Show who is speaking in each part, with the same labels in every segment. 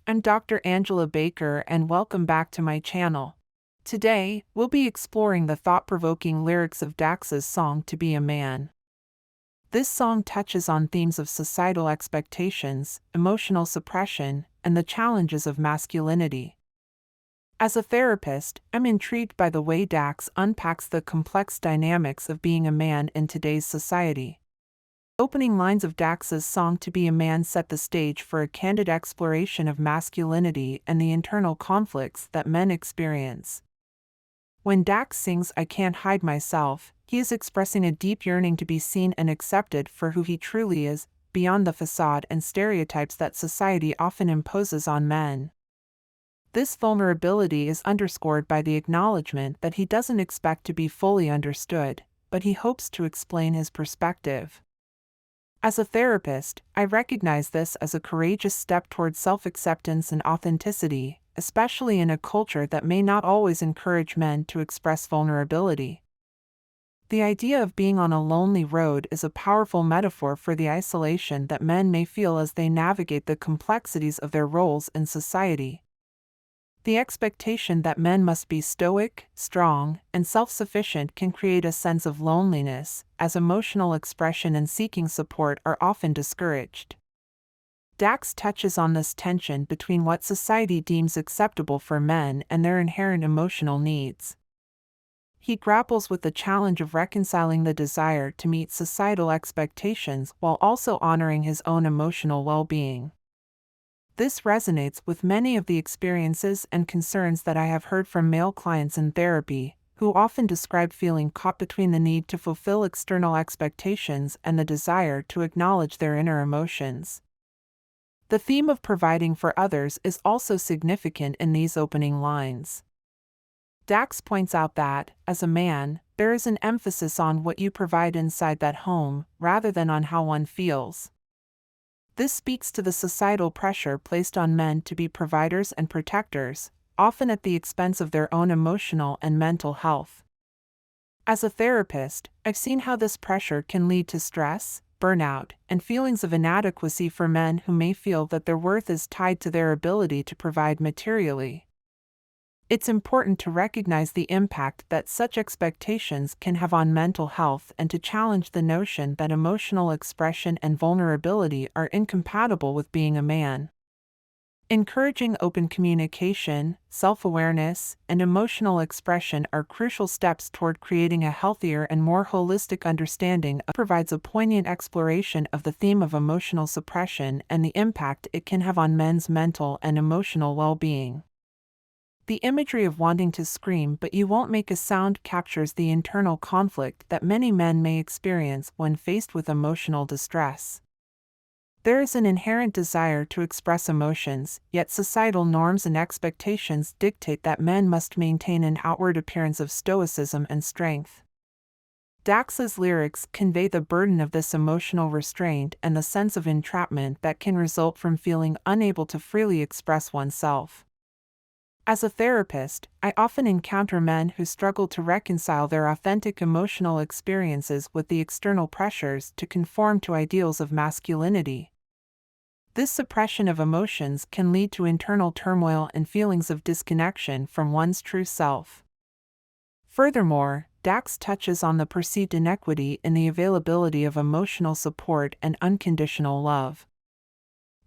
Speaker 1: I'm Dr. Angela Baker and welcome back to my channel. Today, we'll be exploring the thought-provoking lyrics of Dax's song To Be a Man. This song touches on themes of societal expectations, emotional suppression, and the challenges of masculinity. As a therapist, I'm intrigued by the way Dax unpacks the complex dynamics of being a man in today's society. Opening lines of Dax's song To Be a Man set the stage for a candid exploration of masculinity and the internal conflicts that men experience. When Dax sings I Can't Hide Myself, he is expressing a deep yearning to be seen and accepted for who he truly is, beyond the facade and stereotypes that society often imposes on men. This vulnerability is underscored by the acknowledgement that he doesn't expect to be fully understood, but he hopes to explain his perspective. As a therapist, I recognize this as a courageous step toward self-acceptance and authenticity, especially in a culture that may not always encourage men to express vulnerability. The idea of being on a lonely road is a powerful metaphor for the isolation that men may feel as they navigate the complexities of their roles in society. The expectation that men must be stoic, strong, and self-sufficient can create a sense of loneliness, as emotional expression and seeking support are often discouraged. Dax touches on this tension between what society deems acceptable for men and their inherent emotional needs. He grapples with the challenge of reconciling the desire to meet societal expectations while also honoring his own emotional well-being. This resonates with many of the experiences and concerns that I have heard from male clients in therapy, who often describe feeling caught between the need to fulfill external expectations and the desire to acknowledge their inner emotions. The theme of providing for others is also significant in these opening lines. Dax points out that, as a man, there is an emphasis on what you provide inside that home, rather than on how one feels. This speaks to the societal pressure placed on men to be providers and protectors, often at the expense of their own emotional and mental health. As a therapist, I've seen how this pressure can lead to stress, burnout, and feelings of inadequacy for men who may feel that their worth is tied to their ability to provide materially. It's important to recognize the impact that such expectations can have on mental health and to challenge the notion that emotional expression and vulnerability are incompatible with being a man. Encouraging open communication, self-awareness, and emotional expression are crucial steps toward creating a healthier and more holistic understanding. Provides a poignant exploration of the theme of emotional suppression and the impact it can have on men's mental and emotional well-being. The imagery of wanting to scream but you won't make a sound captures the internal conflict that many men may experience when faced with emotional distress. There is an inherent desire to express emotions, yet societal norms and expectations dictate that men must maintain an outward appearance of stoicism and strength. Dax's lyrics convey the burden of this emotional restraint and the sense of entrapment that can result from feeling unable to freely express oneself. As a therapist, I often encounter men who struggle to reconcile their authentic emotional experiences with the external pressures to conform to ideals of masculinity. This suppression of emotions can lead to internal turmoil and feelings of disconnection from one's true self. Furthermore, Dax touches on the perceived inequity in the availability of emotional support and unconditional love.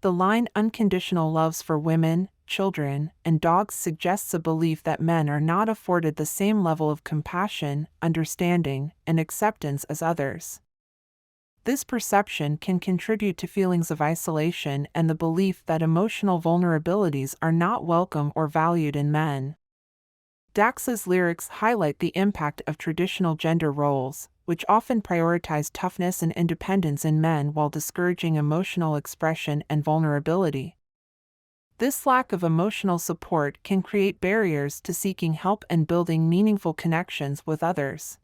Speaker 1: The line "unconditional loves for women, children, and dogs" suggests a belief that men are not afforded the same level of compassion, understanding, and acceptance as others. This perception can contribute to feelings of isolation and the belief that emotional vulnerabilities are not welcome or valued in men. Dax's lyrics highlight the impact of traditional gender roles, which often prioritize toughness and independence in men while discouraging emotional expression and vulnerability. This lack of emotional support can create barriers to seeking help and building meaningful connections with others.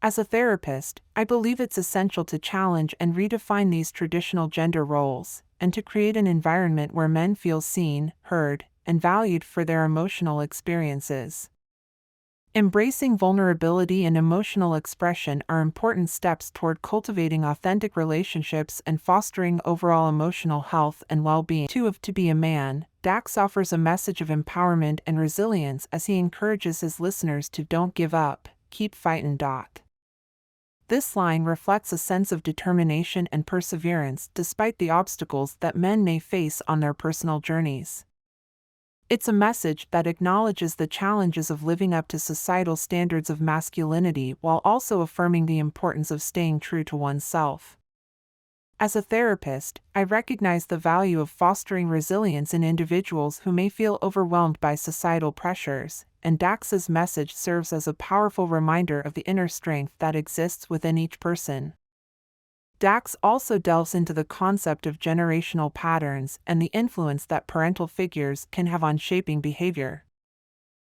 Speaker 1: As a therapist, I believe it's essential to challenge and redefine these traditional gender roles, and to create an environment where men feel seen, heard, and valued for their emotional experiences. Embracing vulnerability and emotional expression are important steps toward cultivating authentic relationships and fostering overall emotional health and well-being. 2 of To Be a Man, Dax offers a message of empowerment and resilience as he encourages his listeners to don't give up, keep fightin'. This line reflects a sense of determination and perseverance despite the obstacles that men may face on their personal journeys. It's a message that acknowledges the challenges of living up to societal standards of masculinity while also affirming the importance of staying true to oneself. As a therapist, I recognize the value of fostering resilience in individuals who may feel overwhelmed by societal pressures, and Dax's message serves as a powerful reminder of the inner strength that exists within each person. Dax also delves into the concept of generational patterns and the influence that parental figures can have on shaping behavior.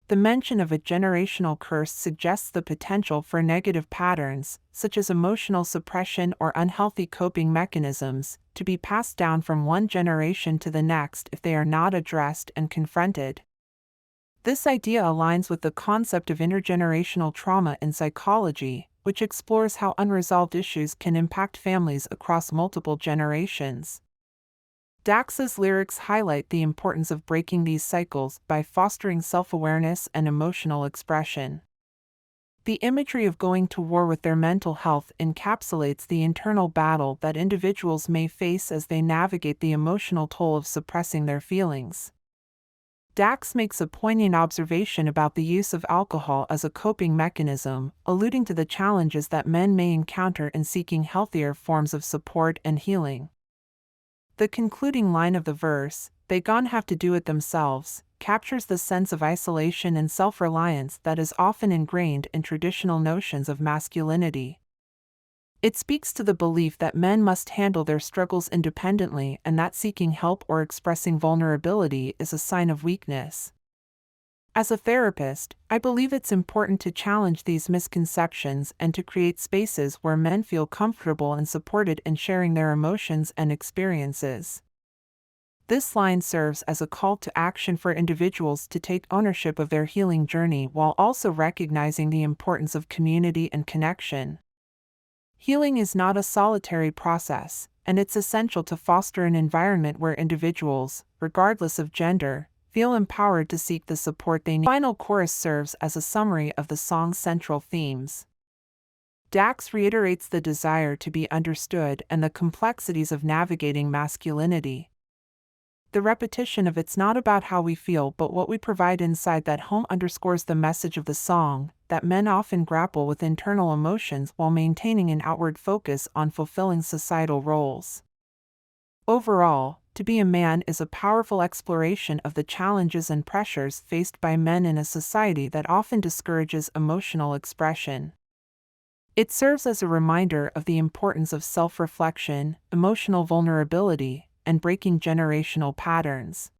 Speaker 1: The mention of a generational curse suggests the potential for negative patterns, such as emotional suppression or unhealthy coping mechanisms, to be passed down from one generation to the next if they are not addressed and confronted. This idea aligns with the concept of intergenerational trauma in psychology, which explores how unresolved issues can impact families across multiple generations. Dax's lyrics highlight the importance of breaking these cycles by fostering self-awareness and emotional expression. The imagery of going to war with their mental health encapsulates the internal battle that individuals may face as they navigate the emotional toll of suppressing their feelings. Dax makes a poignant observation about the use of alcohol as a coping mechanism, alluding to the challenges that men may encounter in seeking healthier forms of support and healing. The concluding line of the verse, "They gon' have to do it themselves," captures the sense of isolation and self-reliance that is often ingrained in traditional notions of masculinity. It speaks to the belief that men must handle their struggles independently and that seeking help or expressing vulnerability is a sign of weakness. As a therapist, I believe it's important to challenge these misconceptions and to create spaces where men feel comfortable and supported in sharing their emotions and experiences. This line serves as a call to action for individuals to take ownership of their healing journey while also recognizing the importance of community and connection. Healing is not a solitary process, and it's essential to foster an environment where individuals, regardless of gender, feel empowered to seek the support they need. The final chorus serves as a summary of the song's central themes. Dax reiterates the desire to be understood and the complexities of navigating masculinity. The repetition of "it's not about how we feel but what we provide inside that home" underscores the message of the song, that men often grapple with internal emotions while maintaining an outward focus on fulfilling societal roles. Overall, To Be a Man is a powerful exploration of the challenges and pressures faced by men in a society that often discourages emotional expression. It serves as a reminder of the importance of self-reflection, emotional vulnerability, and breaking generational patterns.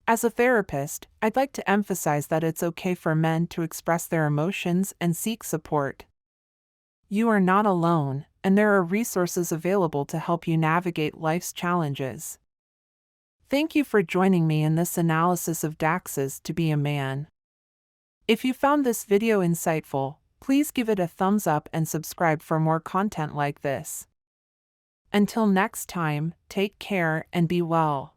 Speaker 1: As a therapist, I'd like to emphasize that it's okay for men to express their emotions and seek support. You are not alone, and there are resources available to help you navigate life's challenges. Thank you for joining me in this analysis of Dax's To Be a Man. If you found this video insightful, please give it a thumbs up and subscribe for more content like this. Until next time, take care and be well.